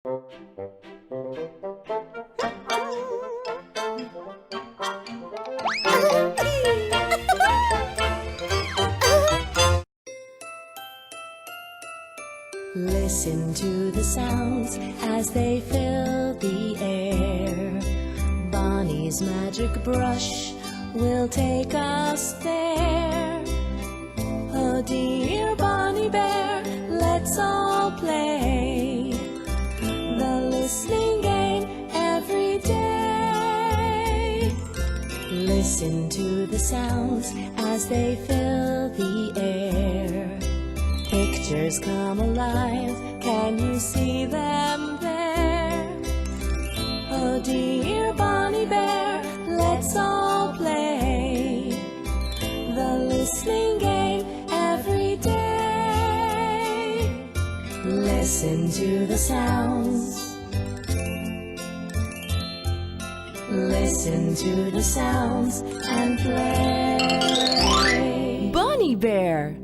Listen to the sounds as they fill the air. Bonnie's magic brush will take us there. Oh dear Bonnie Bear, let's all play the listening game every day. Listen to the sounds as they fill the air. Pictures come alive, can you see them there? Oh dear Bonnie Bear, let's all play the listening game every day. Listen to the sounds. Listen to the sounds and play. Bonnie Bear.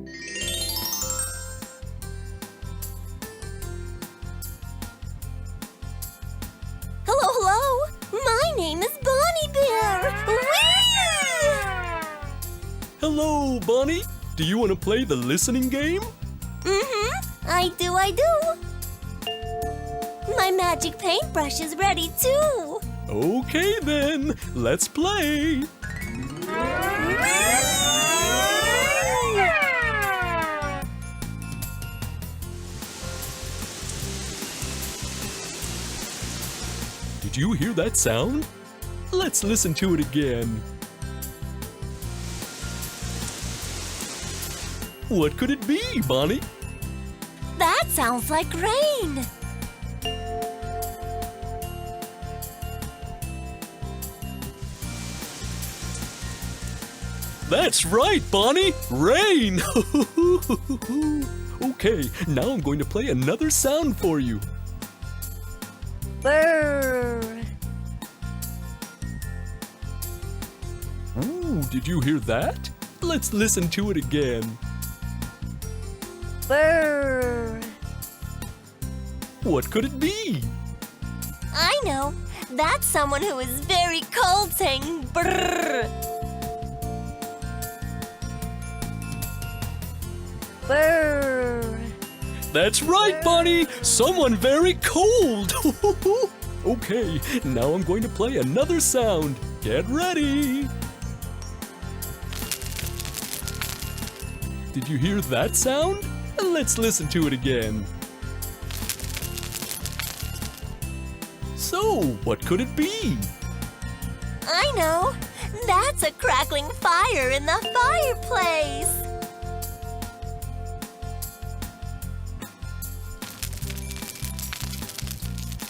My name is Bonnie Bear. Whee! Hello, Bonnie. Do you want to play the listening game? I do. My magic paintbrush is ready too. Okay then, let's play. Did you hear that sound? Let's listen to it again. What could it be, Bonnie? That sounds like rain. That's right, Bonnie! Rain! Okay, now I'm going to play another sound for you. Brr. Ooh, did you hear that? Let's listen to it again. Brr. What could it be? I know. That's someone who is very cold saying brr. Brr. That's right, Bonnie! Someone very cold! Okay, now I'm going to play another sound. Get ready! Did you hear that sound? Let's listen to it again. So, what could it be? I know. That's a crackling fire in the fireplace.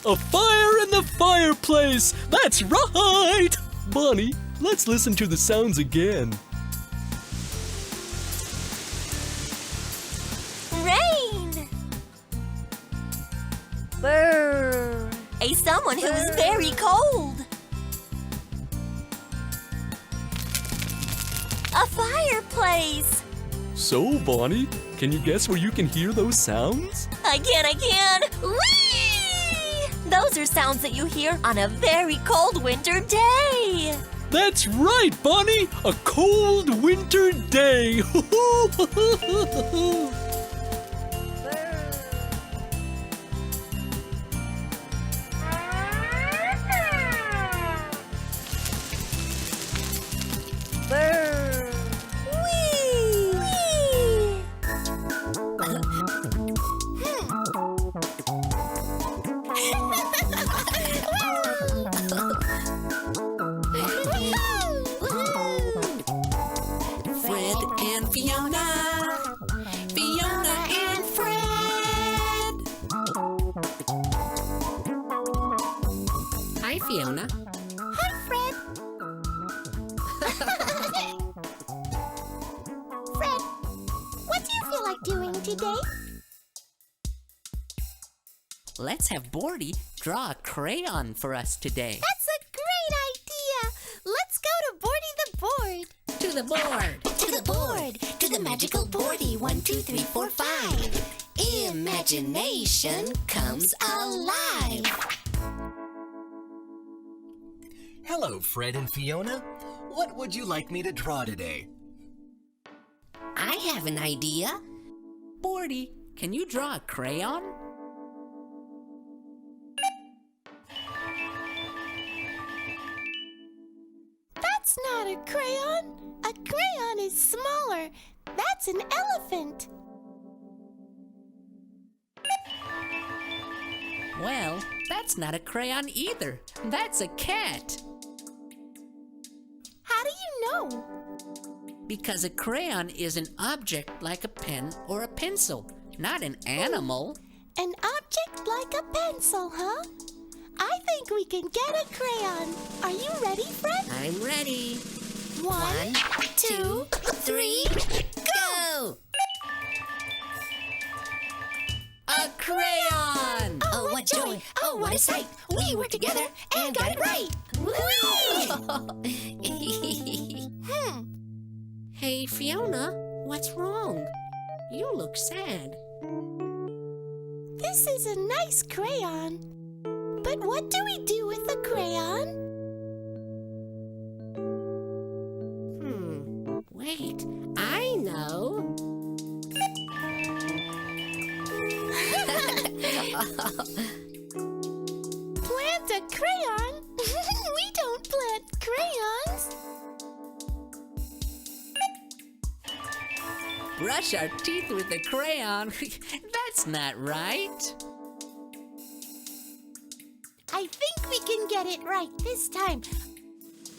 A fire in the fireplace! That's right! Bonnie, let's listen to the sounds again. Rain. Brr. Someone who is very cold. A fireplace. So, Bonnie, can you guess where you can hear those sounds? I can. Whee! Those are sounds that you hear on a very cold winter day. That's right, Bonnie! A cold winter day! Fred and Fiona. Fiona and Fred. Hi, Fiona. Hi, Fred. Fred, what do you feel like doing today? Let's have Bordy draw a crayon for us today. That's a great idea. Let's go to Bordy the board. To the board. To the board. To the magical boardy. 1, 2, 3, 4, 5. Imagination comes alive. Hello, Fred and Fiona. What would you like me to draw today? I have an idea. Bordy, can you draw a crayon? That's not a crayon. A crayon is smaller. That's an elephant. Well, that's not a crayon either. That's a cat. How do you know? Because a crayon is an object like a pen or a pencil, not an animal. An object like a pencil, huh? I think we can get a crayon. Are you ready, Fred? I'm ready. 1, 2, 3, go! A crayon! Oh, what joy! Oh, what a sight! We were together and got it right! Hey, Fiona, what's wrong? You look sad. This is a nice crayon. But what do we do with the crayon? Wait, I know. Plant a crayon? We don't plant crayons. Brush our teeth with a crayon. That's not right. I think we can get it right this time.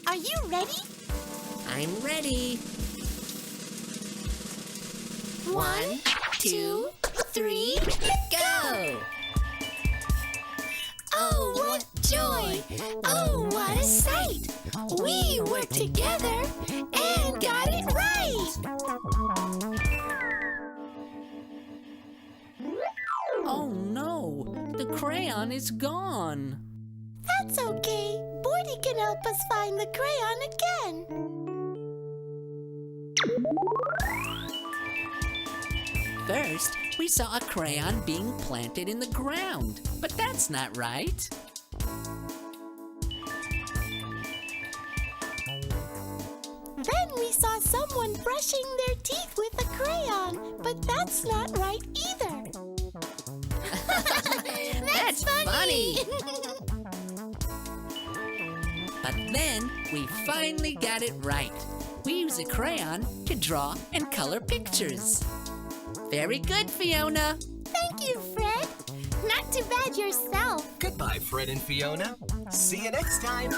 Are you ready? I'm ready. 1, 2, 3, Go! oh, what joy! Oh, what a sight! We were together and got it right! Oh no, the crayon is gone. That's okay. Bordy can help us find the crayon again. First, we saw a crayon being planted in the ground, but that's not right. Then we saw someone brushing their teeth with a crayon, but that's not right either. That's funny. But then we finally got it right. We use a crayon to draw and color pictures. Very good, Fiona. Thank you, Fred. Not too bad yourself. Goodbye, Fred and Fiona. See you next time.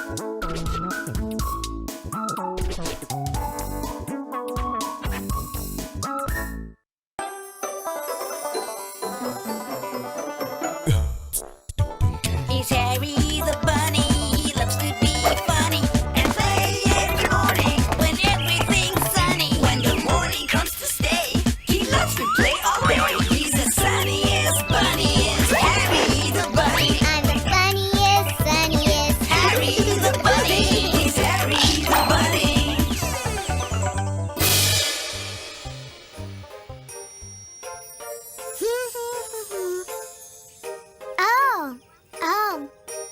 He's Harry the bunny. He loves to be funny and play every morning when everything's sunny. When the morning comes to stay, he loves to play all day. He's the sunniest bunny. It's Harry the bunny. I'm the funniest, Harry the bunny. He's Harry the bunny.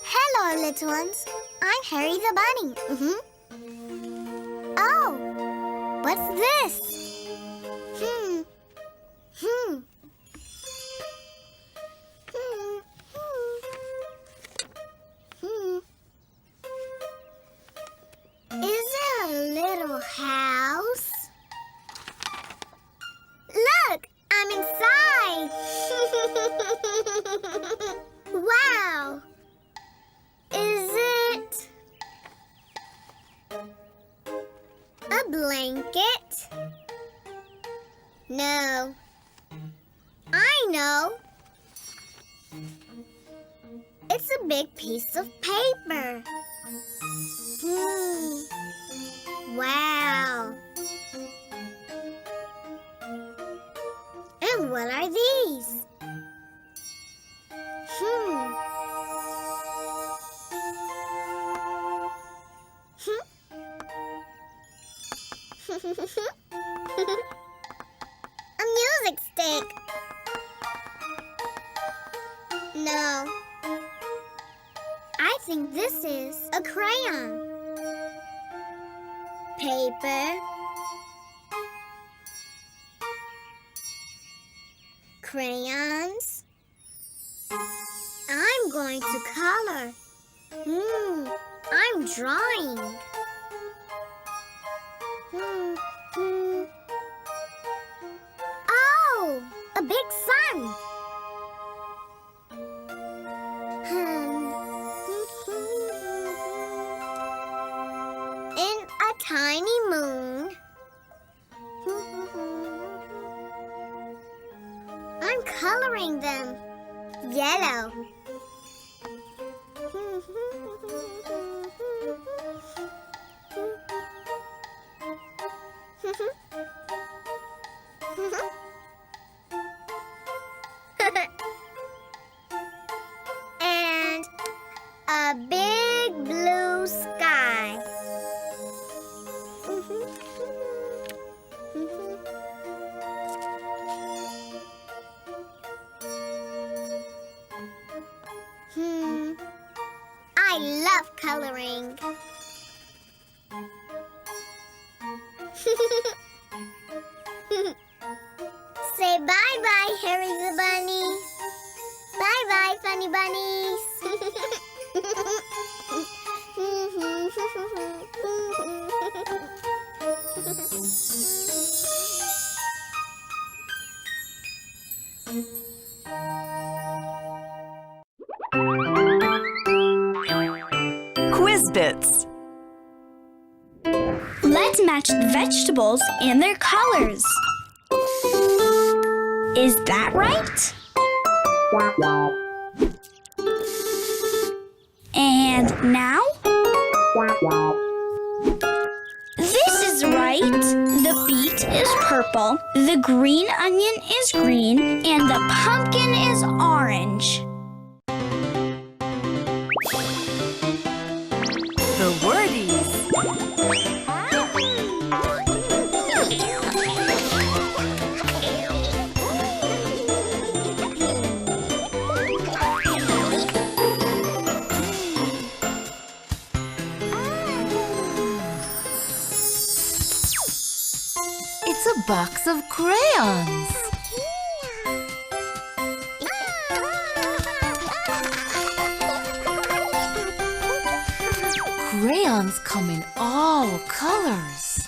Hello, little ones. I'm Harry the bunny. Oh, what's this? Hmm. Is it a little house? Look, I'm inside. Wow. Is it a blanket? No. I know. It's a big piece of paper. Wow. And what are these? A music stick. I think this is a crayon. Paper. Crayons. I'm going to color. I'm drawing. Oh, a big sun. And a tiny moon. I'm coloring them yellow. And a big blue sky. I love coloring. Say bye-bye, Harry the Bunny. Bye-bye, funny bunnies. Quiz Bits. Let's match the vegetables and their colors. Is that right? And now? This is right. The beet is purple, the green onion is green, and the pumpkin is orange. The wordies. It's a box of crayons. Crayons come in all colors.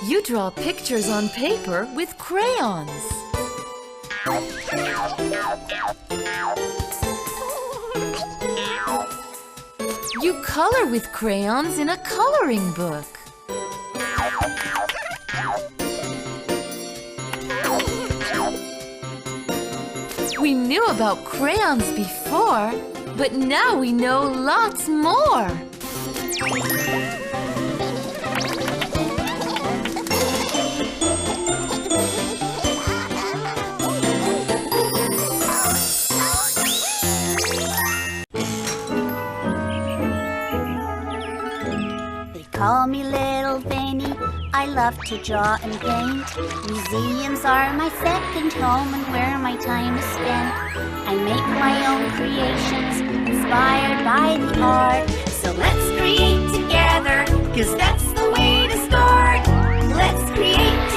You draw pictures on paper with crayons. You color with crayons in a coloring book. We knew about crayons before, but now we know lots more. They call me Little Fanny. I love to draw and paint. Museums are my second home and where my time is spent. I make my own creations inspired by the art. So let's create together, 'cause that's the way to start. Let's create